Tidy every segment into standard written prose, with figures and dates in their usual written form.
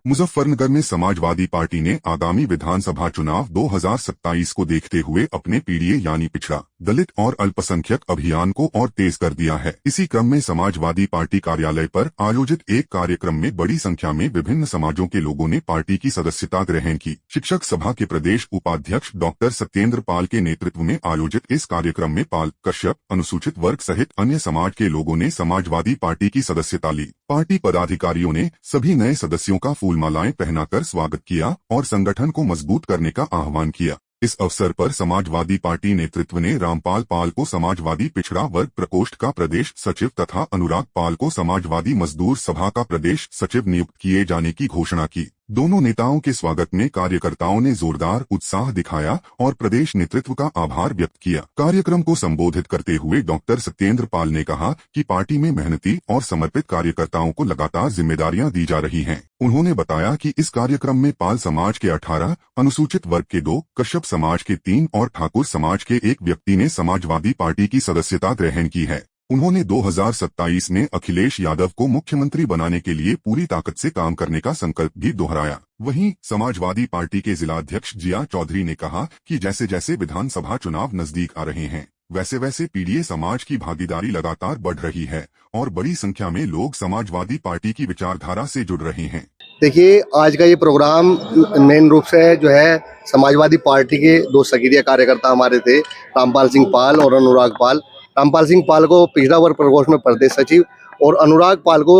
मुजफ्फरनगर में समाजवादी पार्टी ने आगामी विधानसभा चुनाव 2027 को देखते हुए अपने पीडीए यानी पिछड़ा, दलित और अल्पसंख्यक अभियान को और तेज कर दिया है। इसी क्रम में समाजवादी पार्टी कार्यालय पर आयोजित एक कार्यक्रम में बड़ी संख्या में विभिन्न समाजों के लोगों ने पार्टी की सदस्यता ग्रहण की। शिक्षक सभा के प्रदेश उपाध्यक्ष डॉक्टर सत्येंद्र पाल के नेतृत्व में आयोजित इस कार्यक्रम में पाल, कश्यप, अनुसूचित वर्ग सहित अन्य समाज के लोगों ने समाजवादी पार्टी की सदस्यता ली। पार्टी पदाधिकारियों ने सभी नए सदस्यों का फूलमालाएं पहनाकर स्वागत किया और संगठन को मजबूत करने का आह्वान किया। इस अवसर पर समाजवादी पार्टी नेतृत्व ने रामपाल पाल को समाजवादी पिछड़ा वर्ग प्रकोष्ठ का प्रदेश सचिव तथा अनुराग पाल को समाजवादी मजदूर सभा का प्रदेश सचिव नियुक्त किए जाने की घोषणा की। दोनों नेताओं के स्वागत में कार्यकर्ताओं ने जोरदार उत्साह दिखाया और प्रदेश नेतृत्व का आभार व्यक्त किया। कार्यक्रम को संबोधित करते हुए डॉक्टर सत्येंद्र पाल ने कहा कि पार्टी में मेहनती और समर्पित कार्यकर्ताओं को लगातार जिम्मेदारियां दी जा रही हैं। उन्होंने बताया कि इस कार्यक्रम में पाल समाज के 18, अनुसूचित वर्ग के 2, कश्यप समाज के 3 और ठाकुर समाज के 1 व्यक्ति ने समाजवादी पार्टी की सदस्यता ग्रहण की है। उन्होंने 2027 में अखिलेश यादव को मुख्यमंत्री बनाने के लिए पूरी ताकत से काम करने का संकल्प भी दोहराया। वहीं समाजवादी पार्टी के जिलाध्यक्ष जिया चौधरी ने कहा कि जैसे जैसे विधानसभा चुनाव नजदीक आ रहे हैं, वैसे वैसे पीडीए समाज की भागीदारी लगातार बढ़ रही है और बड़ी संख्या में लोग समाजवादी पार्टी की विचारधारा से जुड़ रहे हैं। देखिए, आज का ये प्रोग्राम मेन रूप से जो है समाजवादी पार्टी के 2 सक्रिय कार्यकर्ता हमारे थे, रामपाल सिंह पाल और अनुराग पाल। रामपाल सिंह पाल को पिछड़ा वर्ग प्रकोष्ठ में प्रदेश सचिव और अनुराग पाल को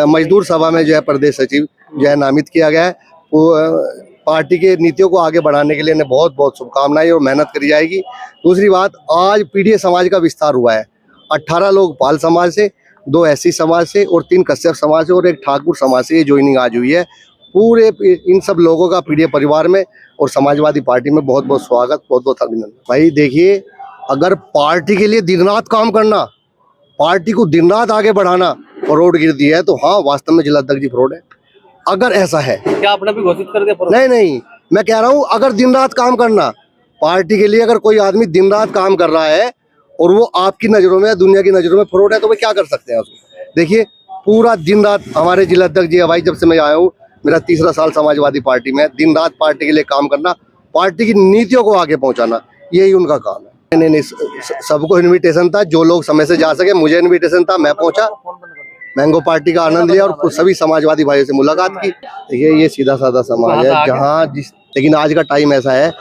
मजदूर सभा में जो है प्रदेश सचिव जो है नामित किया गया है। पार्टी के नीतियों को आगे बढ़ाने के लिए इन्हें बहुत बहुत शुभकामनाएं और मेहनत करी जाएगी। दूसरी बात, आज पीडीए समाज का विस्तार हुआ है। 18 लोग पाल समाज से, 2 एससी समाज से और 3 कश्यप समाज से और 1 ठाकुर समाज से ये ज्वाइनिंग आज हुई है। पूरे इन सब लोगों का पीडीए परिवार में और समाजवादी पार्टी में बहुत बहुत स्वागत, बहुत बहुत अभिनंदन। भाई देखिए, अगर पार्टी के लिए दिन रात काम करना, पार्टी को दिन रात आगे बढ़ाना फ्रॉड गिरती है, तो हाँ, वास्तव में जिलाध्यक्ष जी फ्रॉड है। अगर ऐसा है, क्या आपने भी घोषित कर दिया? नहीं, मैं कह रहा हूँ अगर दिन रात काम करना, पार्टी के लिए अगर कोई आदमी दिन रात काम कर रहा है और वो आपकी नजरों में, दुनिया की नजरों में फ्रॉड है, तो वो क्या कर सकते हैं उसको? देखिए, पूरा दिन रात हमारे जिलाध्यक्ष जी, भाई जब से मैं आया हूँ, मेरा 3रा साल समाजवादी पार्टी में, दिन रात पार्टी के लिए काम करना, पार्टी की नीतियों को आगे पहुंचाना, यही उनका काम है। नहीं, सबको इन्विटेशन था, जो लोग समय से जा सके। मुझे इन्विटेशन था, मैं पहुंचा, मैंगो पार्टी का आनंद लिया और सभी समाजवादी भाइयों से मुलाकात की। देखिए, ये सीधा साधा समाज है जहाँ लेकिन आज का टाइम ऐसा है,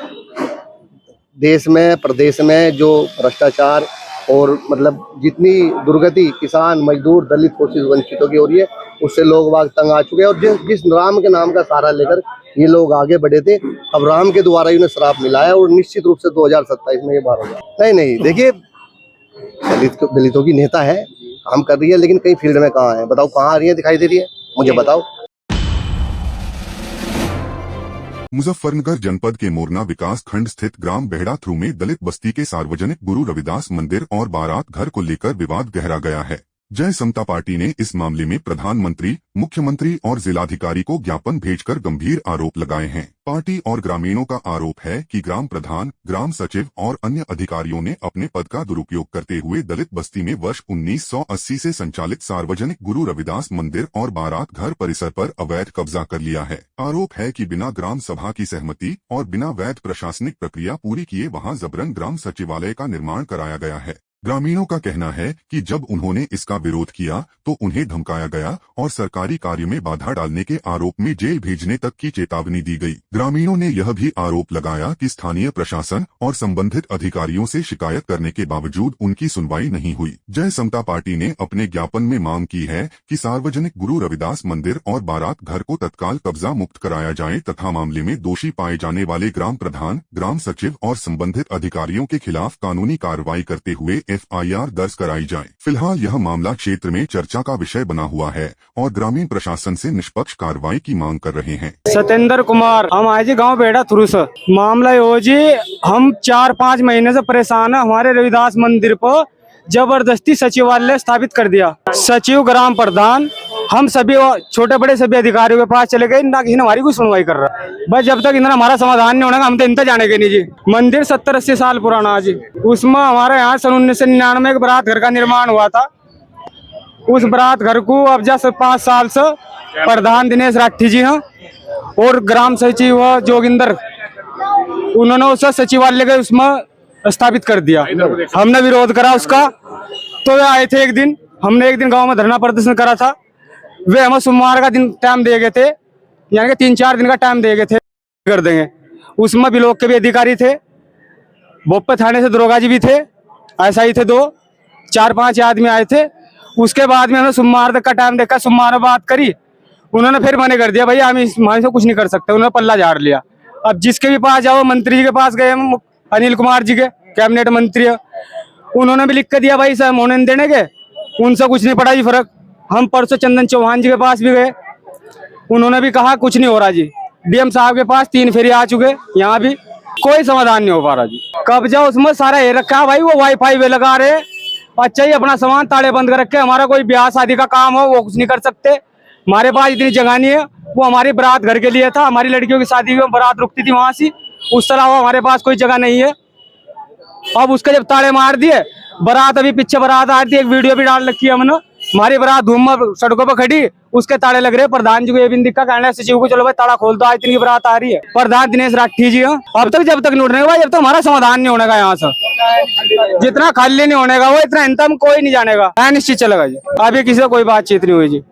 देश में, प्रदेश में जो भ्रष्टाचार और मतलब जितनी दुर्गति किसान, मजदूर, दलित, कोशिश वंचितों की हो रही है, उससे लोग वाग तंग आ चुके हैं। और जिस राम के नाम का सहारा लेकर ये लोग आगे बढ़े थे, अब राम के द्वारा ही उन्हें श्राप मिला है और निश्चित रूप से 2027 में ये बार होगा। नहीं, देखिए, दलितों की नेता है, काम कर रही है, लेकिन कई फील्ड में कहाँ है? बताओ, कहाँ आ रही है, दिखाई दे रही है? मुझे बताओ। मुजफ्फरनगर जनपद के मोरना विकास खंड स्थित ग्राम बेहड़ा थ्रू में दलित बस्ती के सार्वजनिक गुरु रविदास मंदिर और बारात घर को लेकर विवाद गहरा गया है। जय समता पार्टी ने इस मामले में प्रधानमंत्री, मुख्यमंत्री और जिलाधिकारी को ज्ञापन भेजकर गंभीर आरोप लगाए हैं। पार्टी और ग्रामीणों का आरोप है कि ग्राम प्रधान, ग्राम सचिव और अन्य अधिकारियों ने अपने पद का दुरुपयोग करते हुए दलित बस्ती में वर्ष 1980 से संचालित सार्वजनिक गुरु रविदास मंदिर और बारात घर परिसर पर अवैध कब्जा कर लिया है। आरोप है कि बिना ग्राम सभा की सहमति और बिना वैध प्रशासनिक प्रक्रिया पूरी किए वहां जबरन ग्राम सचिवालय का निर्माण कराया गया है। ग्रामीणों का कहना है कि जब उन्होंने इसका विरोध किया तो उन्हें धमकाया गया और सरकारी कार्य में बाधा डालने के आरोप में जेल भेजने तक की चेतावनी दी गई। ग्रामीणों ने यह भी आरोप लगाया कि स्थानीय प्रशासन और संबंधित अधिकारियों से शिकायत करने के बावजूद उनकी सुनवाई नहीं हुई। जय समता पार्टी ने अपने ज्ञापन में मांग की है कि सार्वजनिक गुरु रविदास मंदिर और बारात घर को तत्काल कब्जा मुक्त कराया जाए तथा मामले में दोषी पाए जाने वाले ग्राम प्रधान, ग्राम सचिव और संबंधित अधिकारियों के खिलाफ कानूनी कार्रवाई करते हुए FIR दर्ज कराई जाए। फिलहाल यह मामला क्षेत्र में चर्चा का विषय बना हुआ है और ग्रामीण प्रशासन से निष्पक्ष कार्रवाई की मांग कर रहे हैं। सत्येंद्र कुमार, हम आए जी गाँव बेड़ा थ्रू से। मामला हो जी, हम 4-5 महीने से परेशान है। हमारे रविदास मंदिर पर जबरदस्ती सचिवालय स्थापित कर दिया। सचिव, ग्राम प्रधान, हम सभी छोटे बड़े सभी अधिकारियों के पास चले गए, ना कि हमारी कोई सुनवाई कर रहा है। बस जब तक इन्हें हमारा समाधान नहीं होगा, हम तो इनता जाने के नहीं जी। मंदिर 70-80 साल पुराना जी। उसमें हमारे यहाँ सन 1999 एक बारात घर का निर्माण हुआ था। उस बारात घर को अब जैसे 5 साल से प्रधान दिनेश राठी जी हैं, और ग्राम सचिव जोगिंदर, उन्होंने उसे सचिवालय के उसमें स्थापित कर दिया। हमने विरोध करा उसका, तो वे आए थे एक दिन, हमने एक दिन गांव में धरना प्रदर्शन करा था। वे हमें सोमवार का दिन टाइम दे गए थे, यानी कि 3-4 दिन का टाइम दे गए थे, कर देंगे। उसमें ब्लॉक के भी अधिकारी थे, बोपे थाने से दरोगा जी भी थे, ऐसा ही थे 2-4-5 आदमी आए थे। उसके बाद में हमें सोमवार तक का टाइम देखा, सोमवार में बात करी, उन्होंने फिर मना कर दिया, भैया हम हमारे से कुछ नहीं कर सकते। उन्होंने पल्ला झाड़ लिया। अब जिसके भी पास जाओ, मंत्री जी के पास गए हम, अनिल कुमार जी के कैबिनेट मंत्री है, उन्होंने भी लिख के दिया भाई साहब होने देने के, उनसे कुछ नहीं पड़ा जी फर्क। हम परसों चंदन चौहान जी के पास भी गए, उन्होंने भी कहा कुछ नहीं हो रहा जी। डीएम साहब के पास 3 फेरी आ चुके, यहाँ भी कोई समाधान नहीं हो पा रहा जी। कब्जा उसमें सारा ये रखा है भाई, वो वाईफाई वे लगा रहे, अच्छा ही अपना सामान ताले बंद कर रखे। हमारा कोई ब्याह शादी का काम हो वो कुछ नहीं कर सकते, हमारे पास इतनी जगह नहीं है। वो हमारी बारात घर के लिए था, हमारी लड़कियों की शादी में बारात रुकती थी वहां से, उस तरह हमारे पास कोई जगह नहीं है। अब उसके जब ताले मार दिए, बारात अभी पीछे बारात आ रही थी, एक वीडियो भी डाल रखी है हमने, हमारी बारात धूम में सड़कों पर खड़ी, उसके ताले लग रहे। प्रधान जी को ये भी दिक्कत, कहना सचिव को चलो भाई ताला खोल दो, आज इतनी बारात आ रही है। प्रधान दिनेश राठी जी, अब तक जब तक नहीं उठने का, जब तक हमारा समाधान नहीं होने का यहाँ से, जितना खाली नहीं होने का वो इतना इंतम कोई नहीं जानेगा, निश्चित चलेगा जी। अभी किसी से कोई बातचीत नहीं हुई जी।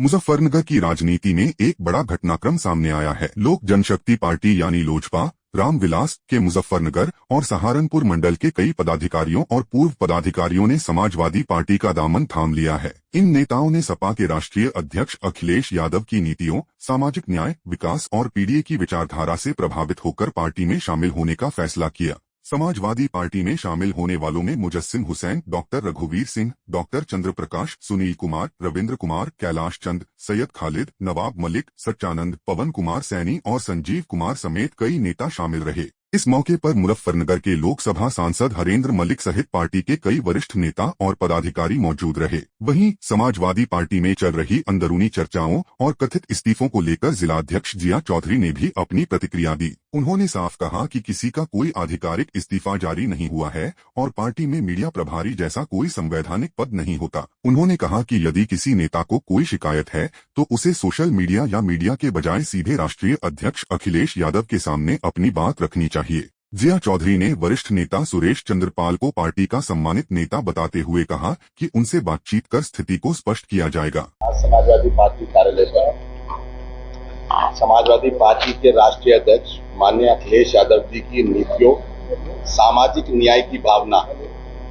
मुजफ्फरनगर की राजनीति में एक बड़ा घटनाक्रम सामने आया है। लोक जनशक्ति पार्टी यानी लोजपा रामविलास के मुजफ्फरनगर और सहारनपुर मंडल के कई पदाधिकारियों और पूर्व पदाधिकारियों ने समाजवादी पार्टी का दामन थाम लिया है। इन नेताओं ने सपा के राष्ट्रीय अध्यक्ष अखिलेश यादव की नीतियों, सामाजिक न्याय, विकास और पीडीए की विचारधारा से प्रभावित होकर पार्टी में शामिल होने का फैसला किया। समाजवादी पार्टी में शामिल होने वालों में मुजस्सिम हुसैन, डॉक्टर रघुवीर सिंह, डॉक्टर चंद्र प्रकाश, सुनील कुमार, रविंद्र कुमार, कैलाश चंद, सैयद खालिद, नवाब मलिक, सच्चानंद, पवन कुमार सैनी और संजीव कुमार समेत कई नेता शामिल रहे। इस मौके पर मुजफ्फरनगर के लोकसभा सांसद हरेंद्र मलिक सहित पार्टी के कई वरिष्ठ नेता और पदाधिकारी मौजूद रहे। वहीं समाजवादी पार्टी में चल रही अंदरूनी चर्चाओं और कथित इस्तीफों को लेकर जिलाध्यक्ष जिया चौधरी ने भी अपनी प्रतिक्रिया दी। उन्होंने साफ कहा कि किसी का कोई आधिकारिक इस्तीफा जारी नहीं हुआ है और पार्टी में मीडिया प्रभारी जैसा कोई संवैधानिक पद नहीं होता। उन्होंने कहा कि यदि किसी नेता को कोई शिकायत है तो उसे सोशल मीडिया या मीडिया के बजाय सीधे राष्ट्रीय अध्यक्ष अखिलेश यादव के सामने अपनी बात रखनी चाहिए। जिया चौधरी ने वरिष्ठ नेता सुरेश चंद्रपाल को पार्टी का सम्मानित नेता बताते हुए कहा कि उनसे बातचीत कर स्थिति को स्पष्ट किया जाएगा। समाजवादी पार्टी कार्यालय पर समाजवादी पार्टी के राष्ट्रीय अध्यक्ष माननीय अखिलेश यादव जी की नीतियों, सामाजिक न्याय की भावना,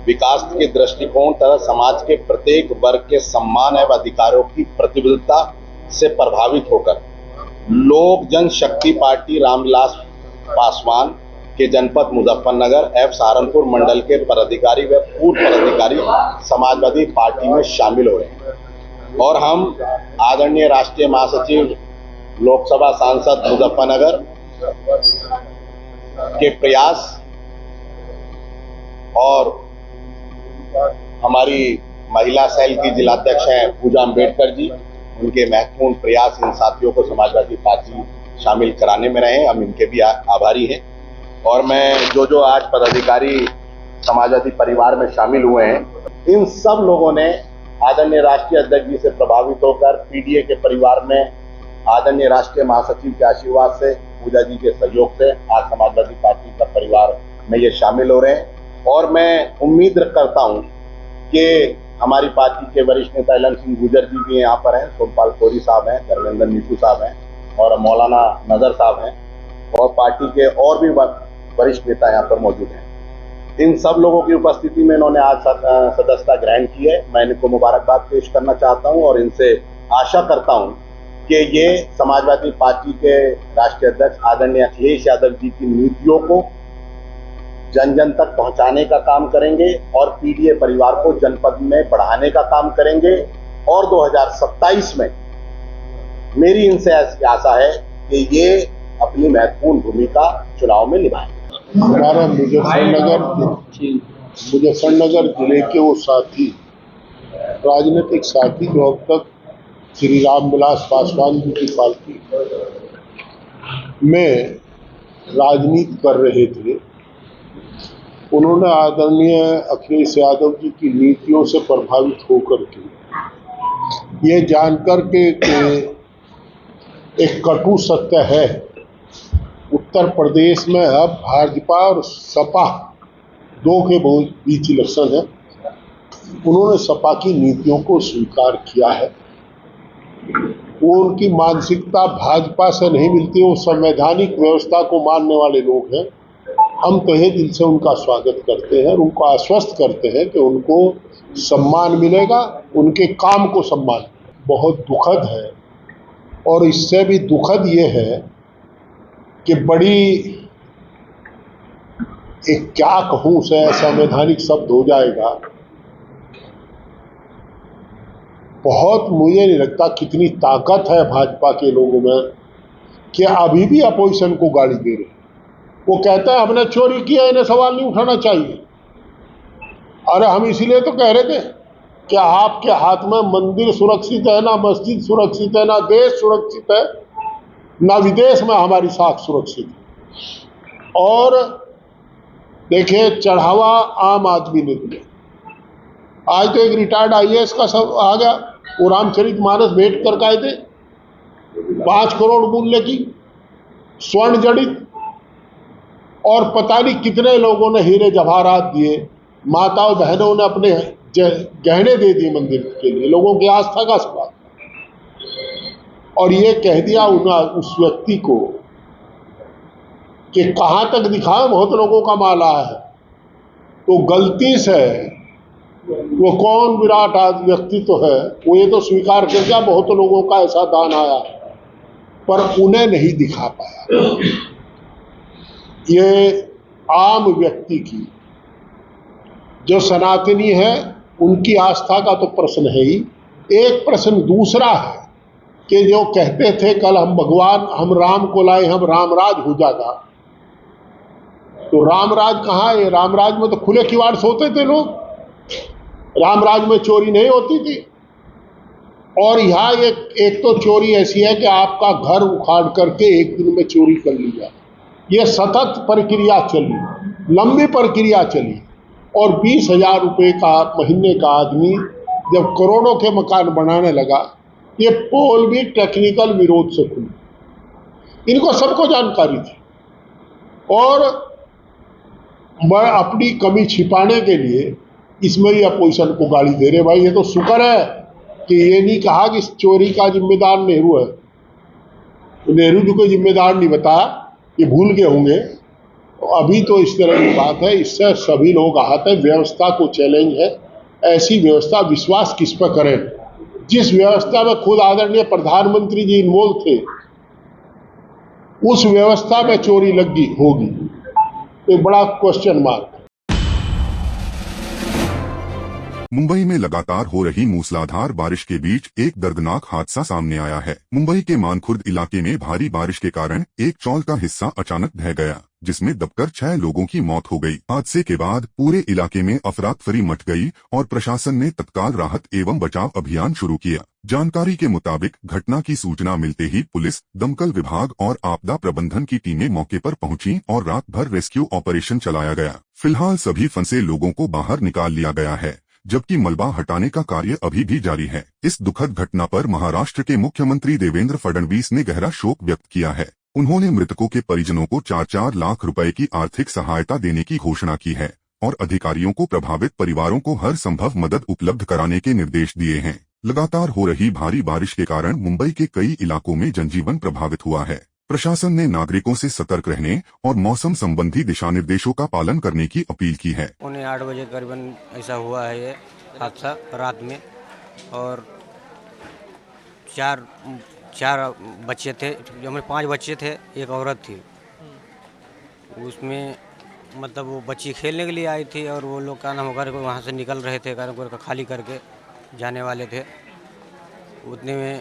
विकास के दृष्टिकोण तथा समाज के प्रत्येक वर्ग के सम्मान एवं अधिकारों की प्रतिबद्धता से प्रभावित होकर लोक जनशक्ति पार्टी रामविलास पासवान के जनपद मुजफ्फरनगर एवं सहारनपुर मंडल के पदाधिकारी व पूर्व पदाधिकारी समाजवादी पार्टी में शामिल हो रहे हैं और हम आदरणीय राष्ट्रीय महासचिव लोकसभा सांसद मुजफ्फरनगर के प्रयास और हमारी महिला सेल की जिलाध्यक्ष हैं पूजा अम्बेडकर जी, उनके महत्वपूर्ण प्रयास इन साथियों को समाजवादी पार्टी शामिल कराने में रहे, हम इनके भी आभारी हैं। और मैं जो आज पदाधिकारी समाजवादी परिवार में शामिल हुए हैं, इन सब लोगों ने आदरणीय राष्ट्रीय अध्यक्ष जी से प्रभावित होकर पीडीए के परिवार में आदरणीय राष्ट्रीय महासचिव के आशीर्वाद से, पूजा जी के सहयोग से आज समाजवादी पार्टी का परिवार में ये शामिल हो रहे हैं। और मैं उम्मीद करता हूं कि हमारी पार्टी के वरिष्ठ नेता एलन सिंह गुर्जर जी भी यहाँ पर हैं, सोमपाल कोरी साहब हैं, धर्मेंद्र नीतू साहब हैं और मौलाना नजर साहब हैं और पार्टी के और भी वरिष्ठ नेता यहाँ पर मौजूद हैं। इन सब लोगों की उपस्थिति में इन्होंने आज सदस्यता ग्रहण की है। मैं इनको मुबारकबाद पेश करना चाहता हूँ और इनसे आशा करता हूँ कि ये समाजवादी पार्टी के राष्ट्रीय अध्यक्ष आदरणीय अखिलेश यादव जी की नीतियों को जन जन तक पहुंचाने का काम करेंगे और पीडीए परिवार को जनपद में बढ़ाने का काम करेंगे और 2027 में मेरी इनसे ऐसी आशा है कि ये अपनी महत्वपूर्ण भूमिका चुनाव में निभाएंगे। हमारा मुजफ्फरनगर जिले के वो साथी, राजनीतिक साथी जो अब तक श्री रामविलास पासवान जी की पार्टी में राजनीति कर रहे थे, उन्होंने आदरणीय अखिलेश यादव जी की नीतियों से प्रभावित होकर के ये जानकर के एक कटु सत्य है, उत्तर प्रदेश में अब भाजपा और सपा दो के बीच इलेक्शन है। उन्होंने सपा की नीतियों को स्वीकार किया है। वो उनकी मानसिकता भाजपा से नहीं मिलती, वो संवैधानिक व्यवस्था को मानने वाले लोग हैं। हम तहे दिल से उनका स्वागत करते हैं और उनको आश्वस्त करते हैं कि उनको सम्मान मिलेगा, उनके काम को सम्मान। बहुत दुखद है और इससे भी दुखद ये है कि बड़ी एक क्या कहूं से संवैधानिक शब्द हो जाएगा। बहुत मुझे नहीं लगता कितनी ताकत है भाजपा के लोगों में कि अभी भी अपोजिशन को गाली दे रहे। वो कहता है हमने चोरी किया, इन्हें सवाल नहीं उठाना चाहिए। अरे हम इसीलिए तो कह रहे थे कि आपके हाथ में मंदिर सुरक्षित है, ना मस्जिद सुरक्षित है, ना देश सुरक्षित है, ना विदेश में हमारी साख सुरक्षित है। और देखिए चढ़ावा आम आदमी ने दिया। आज तो एक रिटायर्ड IAS का सब आ गया, वो रामचरितमानस भेंट कर आए थे 5 करोड़ मूल्य की स्वर्ण जड़ित, और पता नहीं कितने लोगों ने हीरे जवाहरात दिए, माताओं बहनों ने अपने गहने दे दिए मंदिर के लिए। लोगों की आस्था का सवाल। और ये कह दिया उस व्यक्ति को कि कहां तक दिखाए, बहुत लोगों का माल आया है। तो गलती से वो कौन विराट व्यक्ति तो है, वो ये तो स्वीकार कर दिया बहुत लोगों का ऐसा दान आया, पर उन्हें नहीं दिखा पाया। ये आम व्यक्ति की जो सनातनी है उनकी आस्था का तो प्रश्न है ही। एक प्रश्न दूसरा है कि जो कहते थे कल हम भगवान, हम राम को लाए, हम रामराज हो जाएगा, तो रामराज कहाँ है? रामराज में तो खुले किवाड़ सोते थे लोग, रामराज में चोरी नहीं होती थी। और यहाँ एक तो चोरी ऐसी है कि आपका घर उखाड़ करके एक दिन में चोरी कर ली जाए। ये सतत प्रक्रिया चली, लंबी प्रक्रिया चली, और 20,000 रुपये का महीने का आदमी जब करोड़ों के मकान बनाने लगा, ये पोल भी टेक्निकल विरोध से खुली। इनको सबको जानकारी थी, और मैं अपनी कमी छिपाने के लिए इसमें ही अपोजिशन को गाली दे रहे। भाई ये तो शुक्र है कि ये नहीं कहा कि इस चोरी का जिम्मेदार नेहरू है। नेहरू जी को जिम्मेदार नहीं बताया, ये भूल गए होंगे। तो अभी तो इस तरह की बात है, इससे सभी लोग आहत है। व्यवस्था को चैलेंज है। ऐसी व्यवस्था विश्वास किस पर करें? जिस व्यवस्था में खुद आदरणीय प्रधानमंत्री जी इन्वॉल्व थे, उस व्यवस्था में चोरी लगी होगी, तो बड़ा क्वेश्चन मार्क। मुंबई में लगातार हो रही मूसलाधार बारिश के बीच एक दर्दनाक हादसा सामने आया है। मुंबई के मानखुर्द इलाके में भारी बारिश के कारण एक चौल का हिस्सा अचानक ढह गया, जिसमें दबकर 6 लोगों की मौत हो गई। हादसे के बाद पूरे इलाके में अफरा-तफरी मच गई और प्रशासन ने तत्काल राहत एवं बचाव अभियान शुरू किया। जानकारी के मुताबिक घटना की सूचना मिलते ही पुलिस, दमकल विभाग और आपदा प्रबंधन की टीमें मौके पर पहुंची और रात भर रेस्क्यू ऑपरेशन चलाया गया। फिलहाल सभी फंसे लोगों को बाहर निकाल लिया गया है, जबकि मलबा हटाने का कार्य अभी भी जारी है। इस दुखद घटना पर महाराष्ट्र के मुख्यमंत्री देवेंद्र फडणवीस ने गहरा शोक व्यक्त किया है। उन्होंने मृतकों के परिजनों को 4-4 लाख रुपए की आर्थिक सहायता देने की घोषणा की है और अधिकारियों को प्रभावित परिवारों को हर संभव मदद उपलब्ध कराने के निर्देश दिए हैं। लगातार हो रही भारी बारिश के कारण मुंबई के कई इलाकों में जनजीवन प्रभावित हुआ है। प्रशासन ने नागरिकों से सतर्क रहने और मौसम संबंधी दिशा निर्देशों का पालन करने की अपील की है। 8 बजे करीबन ऐसा हुआ है ये हादसा रात में, और चार बच्चे थे, हमारे 5 बच्चे थे, एक औरत थी। उसमें मतलब वो बच्ची खेलने के लिए आई थी, और वो लोग का नाम होकर वहाँ से निकल रहे थे, कारण खाली करके जाने वाले थे। उतने में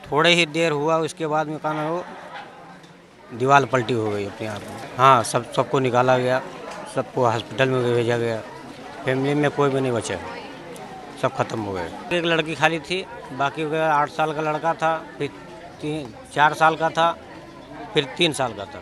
थोड़े ही देर हुआ, उसके बाद में कहना वो दीवार पलटी हो गई अपने आप में। हाँ, सबको निकाला गया, सबको हॉस्पिटल में भेजा गया। फैमिली में कोई भी नहीं बचा, सब खत्म हो गए। एक लड़की खाली थी, बाकी 8 साल का लड़का था, फिर 4 साल का था, फिर 3 साल का था।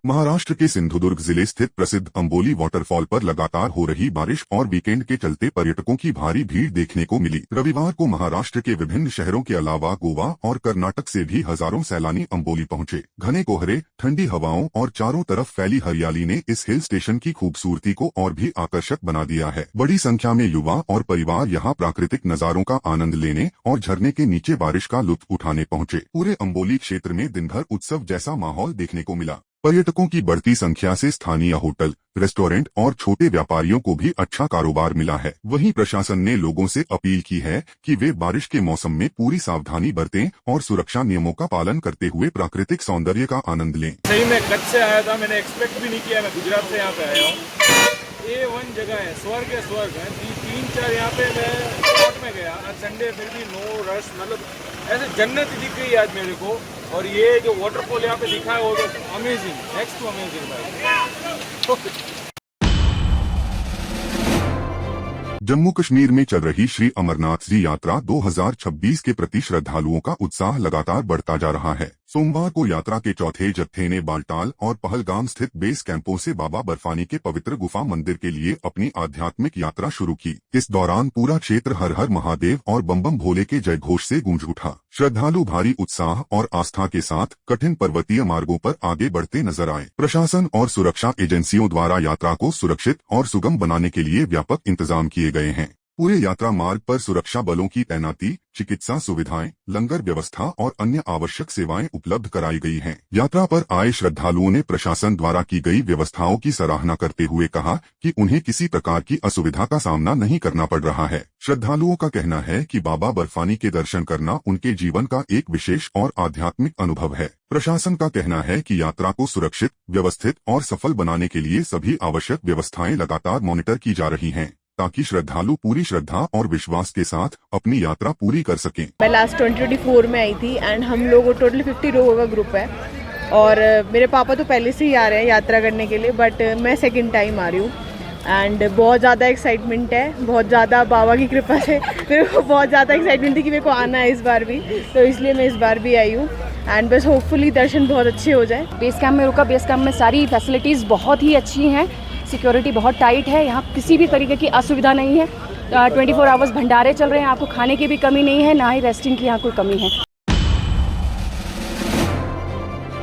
महाराष्ट्र के सिंधुदुर्ग जिले स्थित प्रसिद्ध अंबोली वाटरफॉल पर लगातार हो रही बारिश और वीकेंड के चलते पर्यटकों की भारी भीड़ देखने को मिली। रविवार को महाराष्ट्र के विभिन्न शहरों के अलावा गोवा और कर्नाटक से भी हजारों सैलानी अंबोली पहुंचे। घने कोहरे, ठंडी हवाओं और चारों तरफ फैली हरियाली ने इस हिल स्टेशन की खूबसूरती को और भी आकर्षक बना दिया है। बड़ी संख्या में युवा और परिवार यहाँ प्राकृतिक नजारों का आनंद लेने और झरने के नीचे बारिश का लुत्फ उठाने पहुंचे। पूरे अंबोली क्षेत्र में दिन भर उत्सव जैसा माहौल देखने को मिला। पर्यटकों की बढ़ती संख्या से स्थानीय होटल, रेस्टोरेंट और छोटे व्यापारियों को भी अच्छा कारोबार मिला है। वहीं प्रशासन ने लोगों से अपील की है कि वे बारिश के मौसम में पूरी सावधानी बरतें और सुरक्षा नियमों का पालन करते हुए प्राकृतिक सौंदर्य का आनंद लें। सही में कच्छ से आया था, मैंने एक्सपेक्ट भी नहीं किया। मैं गुजरात से यहाँ पे आया हूँ। A1 जगह है, स्वर्ग है, स्वर्ग है। 3-4 यहाँ पे मैं स्पॉट में गया, आज संडे फिर भी नो रश, मतलब ऐसे जन्नत दिख गई आज मेरे को। और ये जो वाटरफॉल यहाँ पे दिखा है वो तो अमेजिंग, नेक्स्ट टू अमेजिंग भाई। जम्मू कश्मीर में चल रही श्री अमरनाथ जी यात्रा 2026 के प्रति श्रद्धालुओं का उत्साह लगातार बढ़ता जा रहा है। सोमवार को यात्रा के चौथे जत्थे ने बालटाल और पहलगाम स्थित बेस कैंपों से बाबा बर्फानी के पवित्र गुफा मंदिर के लिए अपनी आध्यात्मिक यात्रा शुरू की। इस दौरान पूरा क्षेत्र हर हर महादेव और बम बम भोले के जयघोष से गूंज उठा। श्रद्धालु भारी उत्साह और आस्था के साथ कठिन पर्वतीय मार्गों पर आगे बढ़ते नजर आए। प्रशासन और सुरक्षा एजेंसियों द्वारा यात्रा को सुरक्षित और सुगम बनाने के लिए व्यापक इंतजाम किए गए हैं। पूरे यात्रा मार्ग पर सुरक्षा बलों की तैनाती, चिकित्सा सुविधाएं, लंगर व्यवस्था और अन्य आवश्यक सेवाएं उपलब्ध कराई गई हैं। यात्रा पर आए श्रद्धालुओं ने प्रशासन द्वारा की गई व्यवस्थाओं की सराहना करते हुए कहा कि उन्हें किसी प्रकार की असुविधा का सामना नहीं करना पड़ रहा है। श्रद्धालुओं का कहना है कि बाबा बर्फानी के दर्शन करना उनके जीवन का एक विशेष और आध्यात्मिक अनुभव है। प्रशासन का कहना है कि यात्रा को सुरक्षित, व्यवस्थित और सफल बनाने के लिए सभी आवश्यक व्यवस्थाएं लगातार मॉनिटर की जा रही हैं, ताकि श्रद्धालु पूरी श्रद्धा और विश्वास के साथ अपनी यात्रा पूरी कर सकें। मैं लास्ट 2024 में आई थी एंड हम लोग टोटल 50 लोगों का ग्रुप है और मेरे पापा तो पहले से ही आ रहे हैं यात्रा करने के लिए, बट मैं सेकंड टाइम आ रही हूँ एंड बहुत ज़्यादा एक्साइटमेंट है। बहुत ज़्यादा बाबा की कृपा से मेरे को बहुत ज़्यादा एक्साइटमेंट थी कि मेरे को आना है इस बार भी, तो इसलिए मैं इस बार भी आई हूँ एंड बस होपफुली दर्शन बहुत अच्छे हो जाए। बेस कैंप में रुका, बेस कैंप में सारी फैसिलिटीज़ बहुत ही अच्छी हैं, सिक्योरिटी बहुत टाइट है, यहाँ किसी भी तरीके की असुविधा नहीं है। 24 आवर्स भंडारे चल रहे हैं, आपको खाने की भी कमी नहीं है, ना ही रेस्टिंग की यहाँ कोई कमी है।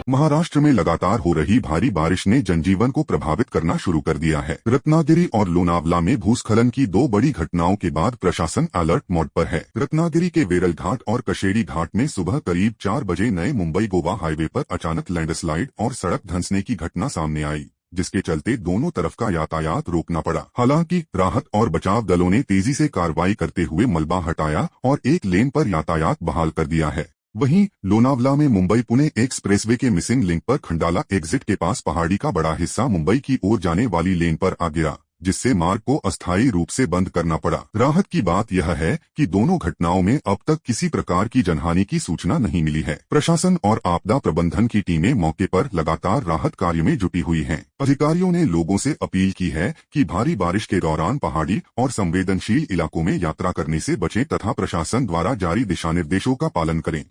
महाराष्ट्र में लगातार हो रही भारी बारिश ने जनजीवन को प्रभावित करना शुरू कर दिया है। रत्नागिरी और लोनावला में भूस्खलन की 2 बड़ी घटनाओं के बाद प्रशासन अलर्ट मोड पर है। रत्नागिरी के वेरल घाट और कशेड़ी घाट में सुबह करीब 4 बजे नए मुंबई गोवा हाईवे पर अचानक लैंडस्लाइड और सड़क धंसने की घटना सामने आई, जिसके चलते दोनों तरफ का यातायात रोकना पड़ा। हालांकि राहत और बचाव दलों ने तेजी से कार्रवाई करते हुए मलबा हटाया और एक लेन पर यातायात बहाल कर दिया है। वहीं लोनावला में मुंबई पुणे एक्सप्रेसवे के मिसिंग लिंक पर खंडाला एग्जिट के पास पहाड़ी का बड़ा हिस्सा मुंबई की ओर जाने वाली लेन पर आ गिरा, जिससे मार्ग को अस्थायी रूप से बंद करना पड़ा। राहत की बात यह है कि दोनों घटनाओं में अब तक किसी प्रकार की जनहानि की सूचना नहीं मिली है। प्रशासन और आपदा प्रबंधन की टीमें मौके पर लगातार राहत कार्य में जुटी हुई हैं। अधिकारियों ने लोगों से अपील की है कि भारी बारिश के दौरान पहाड़ी और संवेदनशील इलाकों में यात्रा करने से बचें तथा प्रशासन द्वारा जारी दिशा निर्देशों का पालन करें।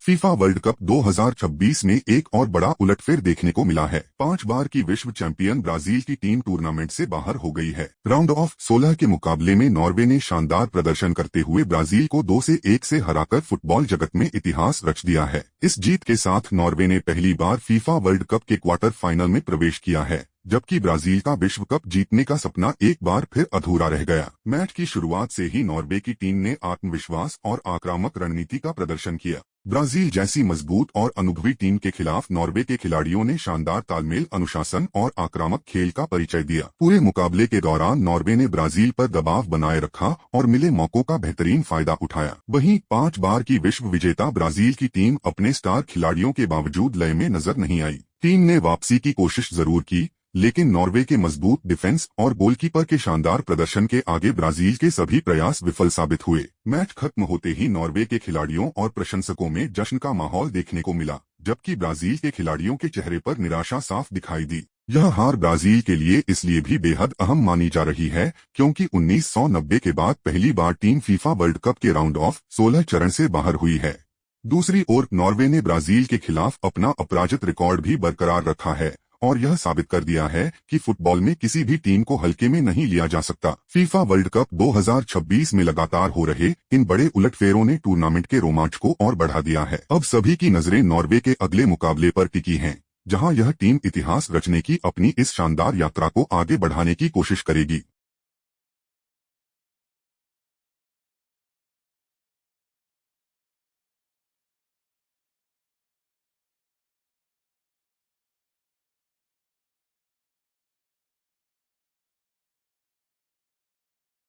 फीफा वर्ल्ड कप 2026 में एक और बड़ा उलटफेर देखने को मिला है। 5 बार की विश्व चैंपियन ब्राजील की टीम टूर्नामेंट से बाहर हो गई है। राउंड ऑफ 16 के मुकाबले में नॉर्वे ने शानदार प्रदर्शन करते हुए ब्राजील को 2-1 से हराकर फुटबॉल जगत में इतिहास रच दिया है। इस जीत के साथ नॉर्वे ने पहली बार फीफा वर्ल्ड कप के क्वार्टर फाइनल में प्रवेश किया है, जबकि ब्राजील का विश्व कप जीतने का सपना एक बार फिर अधूरा रह गया। मैच की शुरुआत से ही नॉर्वे की टीम ने आत्मविश्वास और आक्रामक रणनीति का प्रदर्शन किया। ब्राजील जैसी मजबूत और अनुभवी टीम के खिलाफ नॉर्वे के खिलाड़ियों ने शानदार तालमेल, अनुशासन और आक्रामक खेल का परिचय दिया। पूरे मुकाबले के दौरान नॉर्वे ने ब्राजील पर दबाव बनाए रखा और मिले मौकों का बेहतरीन फायदा उठाया। वहीं 5 बार की विश्व विजेता ब्राजील की टीम अपने स्टार खिलाड़ियों के बावजूद लय में नजर नहीं आई। टीम ने वापसी की कोशिश जरूर की, लेकिन नॉर्वे के मजबूत डिफेंस और गोलकीपर के शानदार प्रदर्शन के आगे ब्राजील के सभी प्रयास विफल साबित हुए। मैच खत्म होते ही नॉर्वे के खिलाड़ियों और प्रशंसकों में जश्न का माहौल देखने को मिला, जबकि ब्राजील के खिलाड़ियों के चेहरे पर निराशा साफ दिखाई दी। यह हार ब्राजील के लिए इसलिए भी बेहद अहम मानी जा रही है क्योंकि 1990 के बाद पहली बार टीम फीफा वर्ल्ड कप के राउंड ऑफ 16 चरण से बाहर हुई है। दूसरी ओर नॉर्वे ने ब्राजील के खिलाफ अपना अपराजित रिकॉर्ड भी बरकरार रखा है और यह साबित कर दिया है कि फुटबॉल में किसी भी टीम को हल्के में नहीं लिया जा सकता। फीफा वर्ल्ड कप 2026 में लगातार हो रहे इन बड़े उलटफेरों ने टूर्नामेंट के रोमांच को और बढ़ा दिया है। अब सभी की नजरें नॉर्वे के अगले मुकाबले पर टिकी हैं, जहां यह टीम इतिहास रचने की अपनी इस शानदार यात्रा को आगे बढ़ाने की कोशिश करेगी।